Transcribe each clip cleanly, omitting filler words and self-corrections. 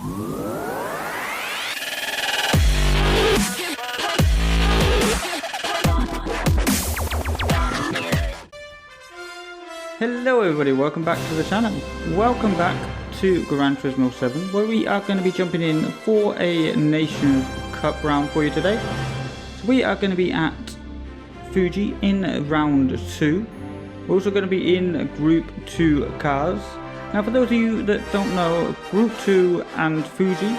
Hello everybody, welcome back to the channel. Welcome back to Gran Turismo 7, where we are going to be jumping in for a Nations Cup round for you today. So we are going to be at Fuji in round 2. We're also going to be in Group 2 cars. Now for those of you that don't know, Group 2 and Fuji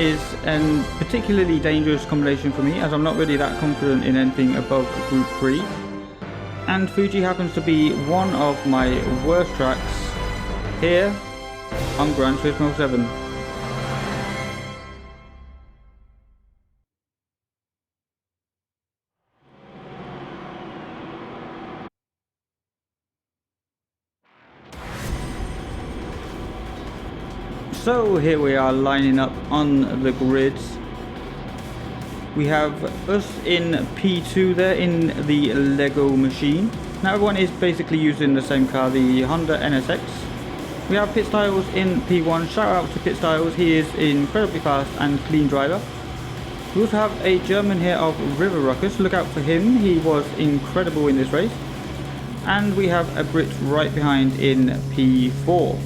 is a particularly dangerous combination for me, as I'm not really that confident in anything above Group 3. And Fuji happens to be one of my worst tracks here on Gran Turismo 7. So here we are lining up on the grids. We have us in P2 there in the Lego machine. Now everyone is basically using the same car, the Honda NSX. We have Pit Styles in P1. Shout out to Pit Styles, he is incredibly fast and clean driver. We also have a German here of River Ruckus, look out for him, he was incredible in this race. And we have a Brit right behind in P4.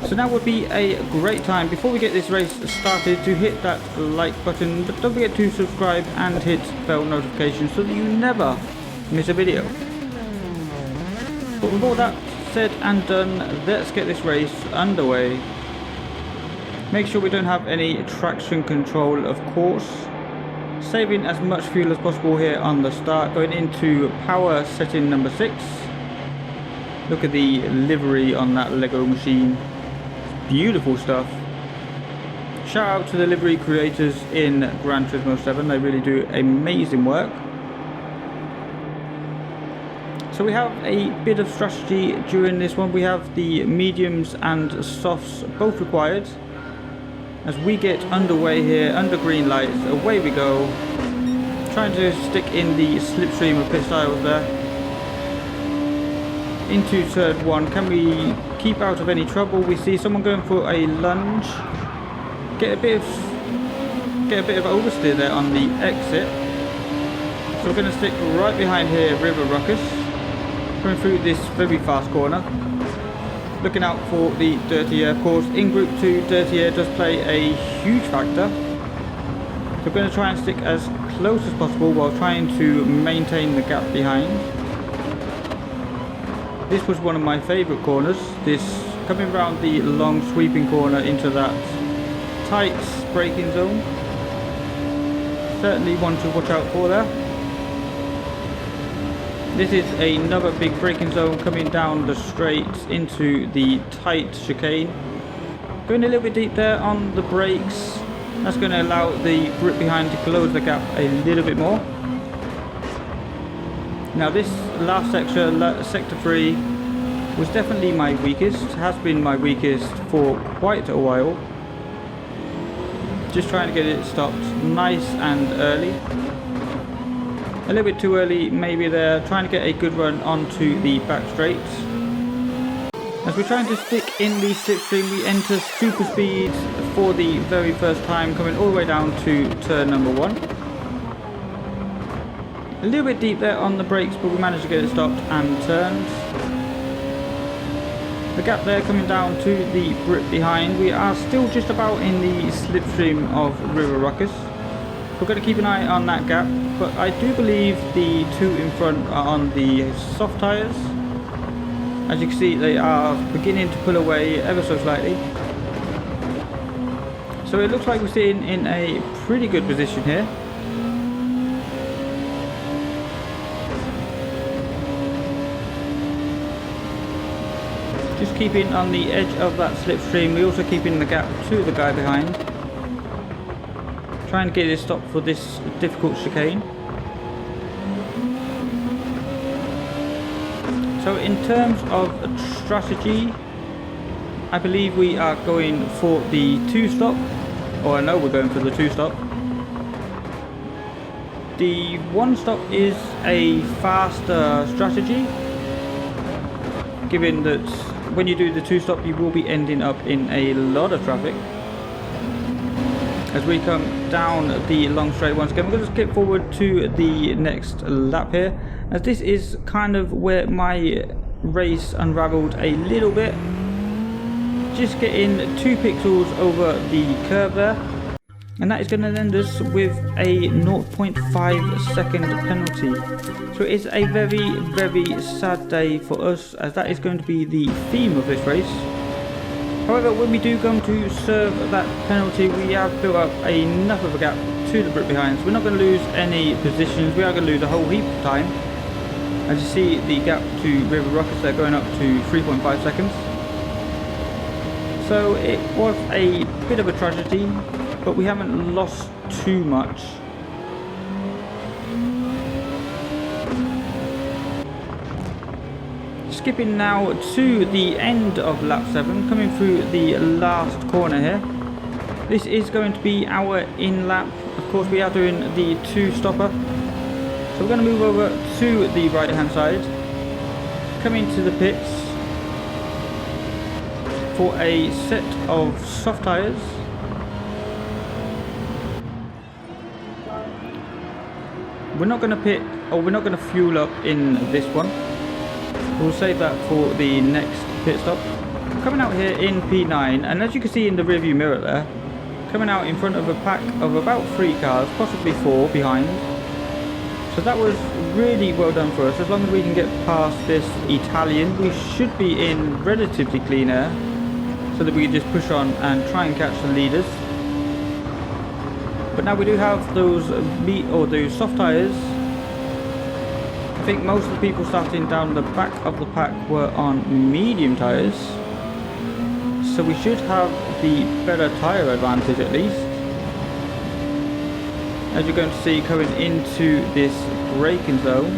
So now would be a great time, before we get this race started, to hit that like button, but don't forget to subscribe and hit bell notifications so that you never miss a video. But with all that said and done, let's get this race underway. Make sure we don't have any traction control, of course. Saving as much fuel as possible here on the start, going into power setting number 6. Look at the livery on that Lego machine. Beautiful stuff. Shout out to the livery creators in Gran Turismo 7, they really do amazing work. So we have a bit of strategy during this one. We have the mediums and softs both required. As we get underway here, under green lights, away we go. Trying to stick in the slipstream of Pit Styles there. Into turn 1, can we keep out of any trouble? We see someone going for a lunge. Get a bit of oversteer there on the exit. So we're going to stick right behind here, River Ruckus. Going through this very fast corner. Looking out for the dirty air. Of course, in Group 2, dirty air does play a huge factor. So we're going to try and stick as close as possible while trying to maintain the gap behind. This was one of my favourite corners, this coming around the long sweeping corner into that tight braking zone. Certainly one to watch out for there. This is another big braking zone coming down the straight into the tight chicane. Going a little bit deep there on the brakes. That's going to allow the grip behind to close the gap a little bit more. Now this last section, sector 3, was definitely my weakest, has been my weakest for quite a while. Just trying to get it stopped nice and early. A little bit too early maybe there, trying to get a good run onto the back straights. As we're trying to stick in the slipstream, we enter super speed for the very first time, coming all the way down to turn number 1. A little bit deep there on the brakes, but we managed to get it stopped and turned. The gap there coming down to the Brit behind. We are still just about in the slipstream of River Ruckus. We're going to keep an eye on that gap, but I do believe the two in front are on the soft tyres. As you can see, they are beginning to pull away ever so slightly. So it looks like we're sitting in a pretty good position here. Just keeping on the edge of that slipstream, we also keeping the gap to the guy behind. Trying to get it stopped for this difficult chicane. So in terms of strategy, I believe we are going for the 2-stop, or I know we're going for the 2-stop. The 1-stop is a faster strategy, given that when you do the two-stop, you will be ending up in a lot of traffic. As we come down the long straight once again, we're going to skip forward to the next lap here, as this is kind of where my race unraveled a little bit. Just getting 2 pixels over the curve there, and that is going to end us with a 0.5 second penalty. So it is a very, very sad day for us, as that is going to be the theme of this race. However, when we do come to serve that penalty, we have built up enough of a gap to the Brit behind. So we're not going to lose any positions, we are going to lose a whole heap of time. As you see, the gap to River Rockets, they're going up to 3.5 seconds. So it was a bit of a tragedy, but we haven't lost too much. Skipping now to the end of lap 7, coming through the last corner here. This is going to be our in lap. Of course, we are doing the 2-stopper. So we're going to move over to the right hand side, coming to the pits for a set of soft tyres. We're not going to pit, or we're not going to fuel up in this one. We'll save that for the next pit stop. Coming out here in P9, and as you can see in the rearview mirror there, coming out in front of a pack of about 3 cars, possibly 4 behind. So that was really well done for us. As long as we can get past this Italian, we should be in relatively clean air, so that we can just push on and try and catch the leaders. But now we do have those those soft tyres. I think most of the people starting down the back of the pack were on medium tyres, so we should have the better tyre advantage at least. As you're going to see coming into this braking zone,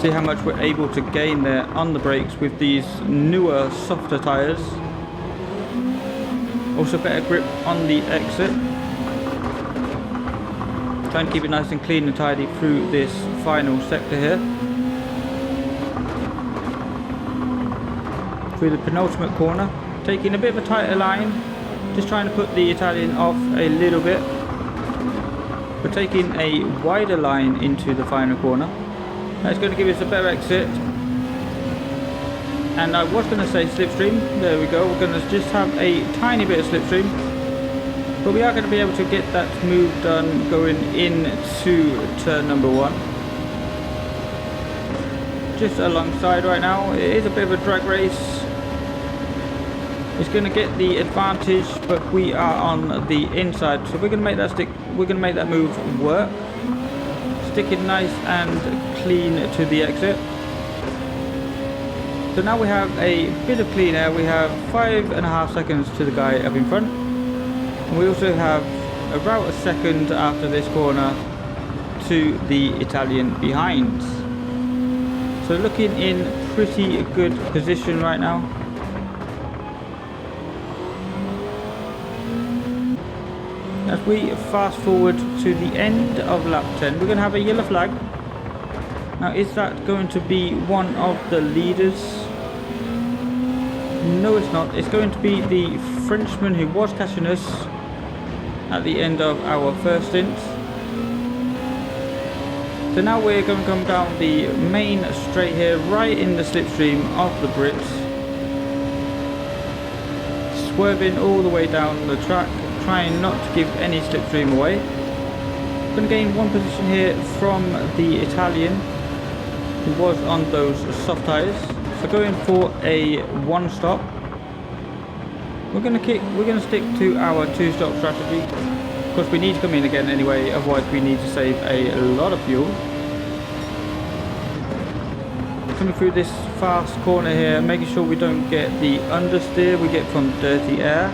see how much we're able to gain there on the brakes with these newer softer tyres. Also better grip on the exit. Trying to keep it nice and clean and tidy through this final sector here. Through the penultimate corner, taking a bit of a tighter line, just trying to put the Italian off a little bit. We're taking a wider line into the final corner. That's going to give us a better exit. And I was going to say slipstream, there we go, we're going to just have a tiny bit of slipstream. But we are going to be able to get that move done going into turn number 1. Just alongside right now, it is a bit of a drag race. It's going to get the advantage, but we are on the inside, so we're going to make that stick. We're going to make that move work. Stick it nice and clean to the exit. So now we have a bit of clean air. We have 5.5 seconds to the guy up in front. And we also have about a second after this corner to the Italian behind. So looking in pretty good position right now. As we fast forward to the end of lap 10, we're going to have a yellow flag. Now, is that going to be one of the leaders? No, it's not. It's going to be the Frenchman who was catching us at the end of our first stint. So now we're going to come down the main straight here, right in the slipstream of the Brits. Swerving all the way down the track, trying not to give any slipstream away. Going to gain 1 position here from the Italian, who was on those soft tyres. So going for a 1-stop. We're going to stick to our 2-stop strategy. Of course, we need to come in again anyway, otherwise we need to save a lot of fuel. Coming through this fast corner here, making sure we don't get the understeer we get from dirty air.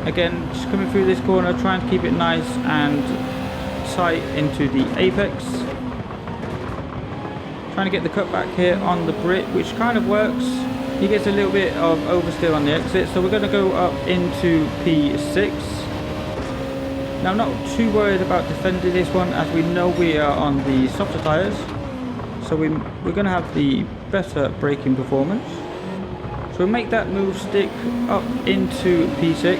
Again, just coming through this corner, trying to keep it nice and tight into the apex. Trying to get the cutback here on the Brit, which kind of works. He gets a little bit of oversteer on the exit, so we're going to go up into P6. Now, I'm not too worried about defending this one, as we know we are on the softer tyres. So we're going to have the better braking performance. So we'll make that move stick up into P6.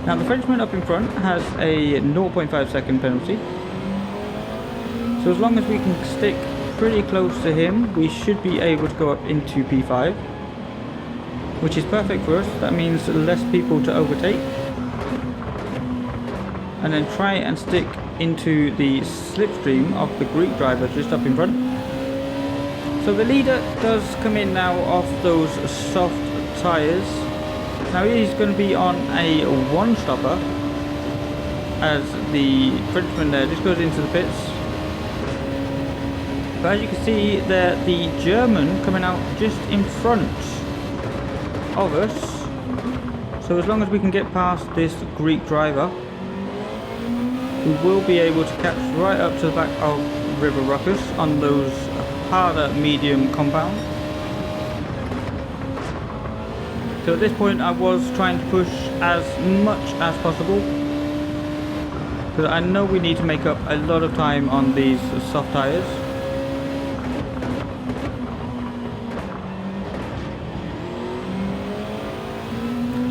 Now the Frenchman up in front has a 0.5 second penalty. So as long as we can stick pretty close to him, we should be able to go up into P5, which is perfect for us. That means less people to overtake. And then try and stick into the slipstream of the Greek driver just up in front. So the leader does come in now off those soft tyres. Now he's going to be on a one-stopper as the Frenchman there just goes into the pits. But as you can see there, the German coming out just in front of us. So as long as we can get past this Greek driver, we will be able to catch right up to the back of River Ruckus on those harder medium compounds. So at this point I was trying to push as much as possible, because I know we need to make up a lot of time on these soft tyres.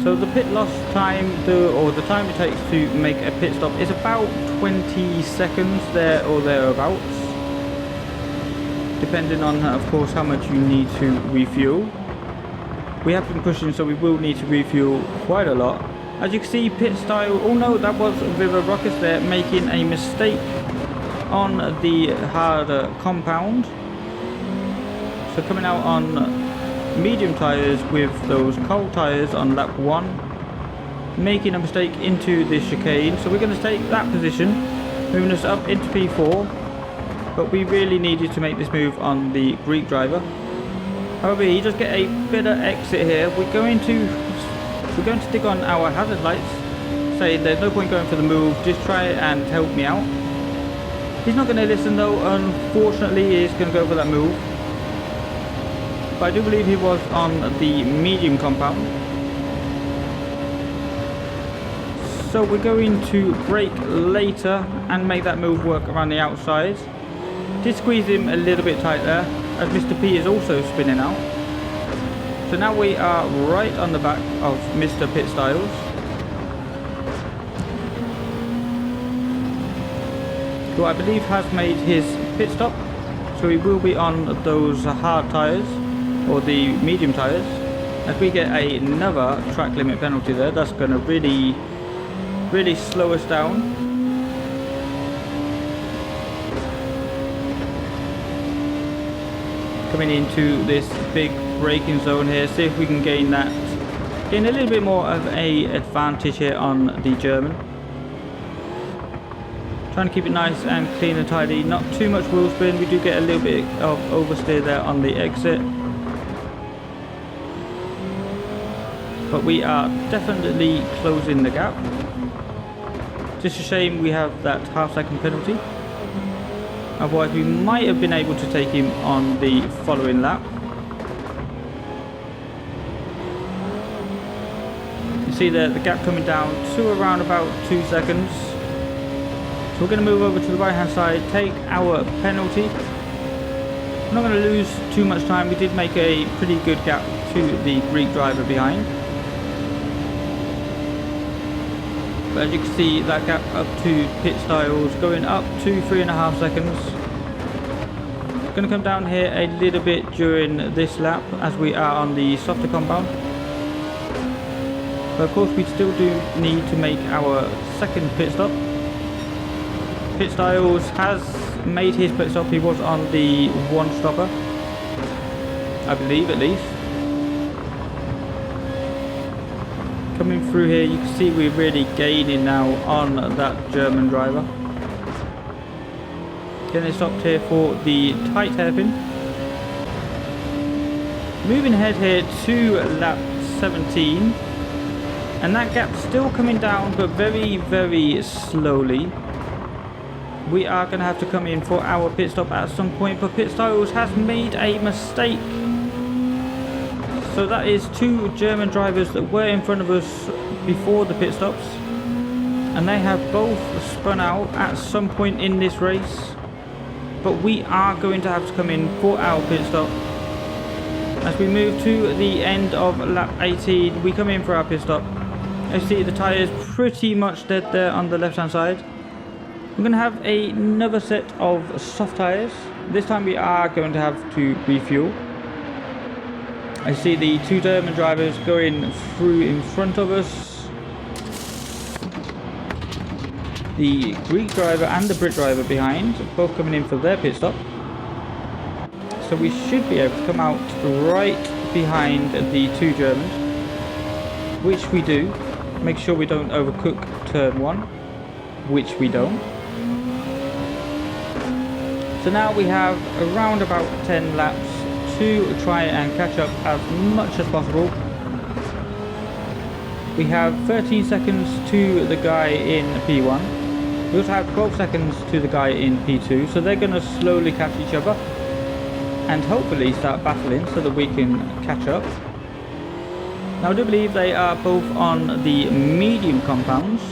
So the pit loss time, or the time it takes to make a pit stop, is about 20 seconds there or thereabouts, depending on, of course, how much you need to refuel. We have been pushing, so we will need to refuel quite a lot. As you can see, pit style, oh no, that was River Ruckus there making a mistake on the harder compound. So coming out on medium tyres with those cold tyres on lap 1, making a mistake into this chicane. So we're going to take that position, moving us up into P4, but we really needed to make this move on the Greek driver. However, he does get a better exit here. We're going to stick on our hazard lights, say there's no point going for the move, just try and help me out. He's not going to listen though, unfortunately. He's going to go for that move. But I do believe he was on the medium compound. So we're going to brake later and make that move work around the outside. Did squeeze him a little bit tight there, as Mr. P is also spinning out. So now we are right on the back of Mr. Pit Styles. Who I believe has made his pit stop. So he will be on those hard tyres, or the medium tyres. As we get another track limit penalty there, that's going to really slow us down. Coming into this big braking zone here, see if we can gain a little bit more of a advantage here on the German. Trying to keep it nice and clean and tidy, not too much wheel spin. We do get a little bit of oversteer there on the exit, but we are definitely closing the gap. Just a shame we have that half-second penalty. Otherwise we might have been able to take him on the following lap. You see there the gap coming down to around about 2 seconds. So we're going to move over to the right hand side, take our penalty. We're not going to lose too much time. We did make a pretty good gap to the Greek driver behind. But as you can see, that gap up to Pit Styles going up to 3.5 seconds. Going to come down here a little bit during this lap as we are on the softer compound. But of course we still do need to make our second pit stop. Pit Styles has made his pit stop. He was on the one stopper, I believe at least. Coming through here, you can see we're really gaining now on that German driver. Getting stopped here for the tight hairpin. Moving ahead here to lap 17. And that gap's still coming down, but very, very slowly. We are going to have to come in for our pit stop at some point, but Pit Styles has made a mistake. So that is 2 German drivers that were in front of us before the pit stops, and they have both spun out at some point in this race. but we are going to have to come in for our pit stop. As we move to the end of lap 18, we come in for our pit stop. As you see, the tyres pretty much dead there on the left hand side. We're going to have another set of soft tyres. This time we are going to have to refuel. I see the two German drivers going through in front of us. The Greek driver and the Brit driver behind, both coming in for their pit stop. So we should be able to come out right behind the two Germans, which we do. Make sure we don't overcook turn 1, which we don't. So now we have around about 10 laps to try and catch up as much as possible. We have 13 seconds to the guy in P1. We also have 12 seconds to the guy in P2, so they're going to slowly catch each other and hopefully start battling so that we can catch up. Now I do believe they are both on the medium compounds,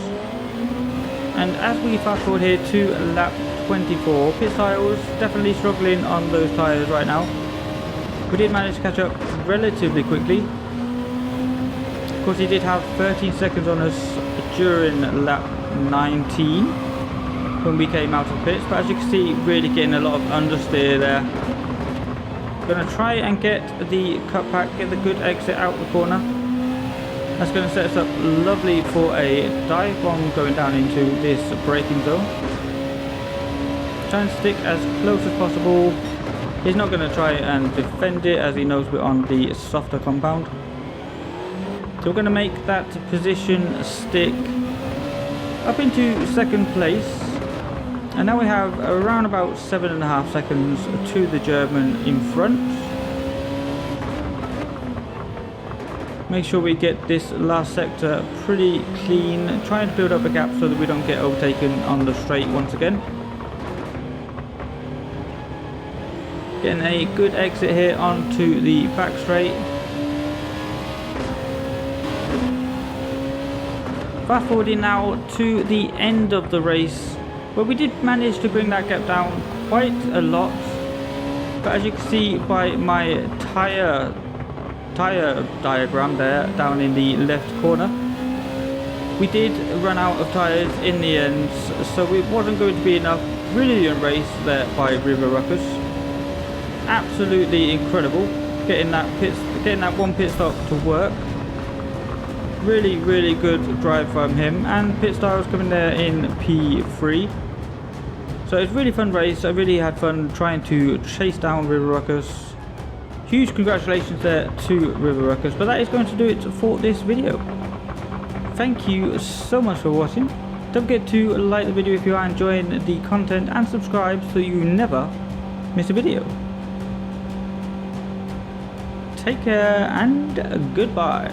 and as we fast forward here to lap 24, Pit Styles definitely struggling on those tyres right now. We did manage to catch up relatively quickly. Of course, he did have 13 seconds on us during lap 19 when we came out of pits, but as you can see, really getting a lot of understeer there. Going to try and get the cutback, get the good exit out the corner. That's going to set us up lovely for a dive bomb going down into this braking zone. Trying to stick as close as possible. He's not going to try and defend it as he knows we're on the softer compound. So we're going to make that position stick up into second place. And now we have around about 7.5 seconds to the German in front. Make sure we get this last sector pretty clean. Trying to build up a gap so that we don't get overtaken on the straight once again. Getting a good exit here onto the back straight. Fast forwarding now to the end of the race, where we did manage to bring that gap down quite a lot. But as you can see by my tyre diagram there down in the left corner, we did run out of tyres in the end, so it wasn't going to be enough. Brilliant race there by River Ruckus. Absolutely incredible getting that one pit stop to work. Really good drive from him, and Pit Styles coming there in P3. So it's a really fun race. I really had fun trying to chase down River Ruckus. Huge congratulations there to River Ruckus. But that is going to do it for this video. Thank you so much for watching. Don't forget to like the video if you are enjoying the content, and subscribe so you never miss a video. Take care and goodbye.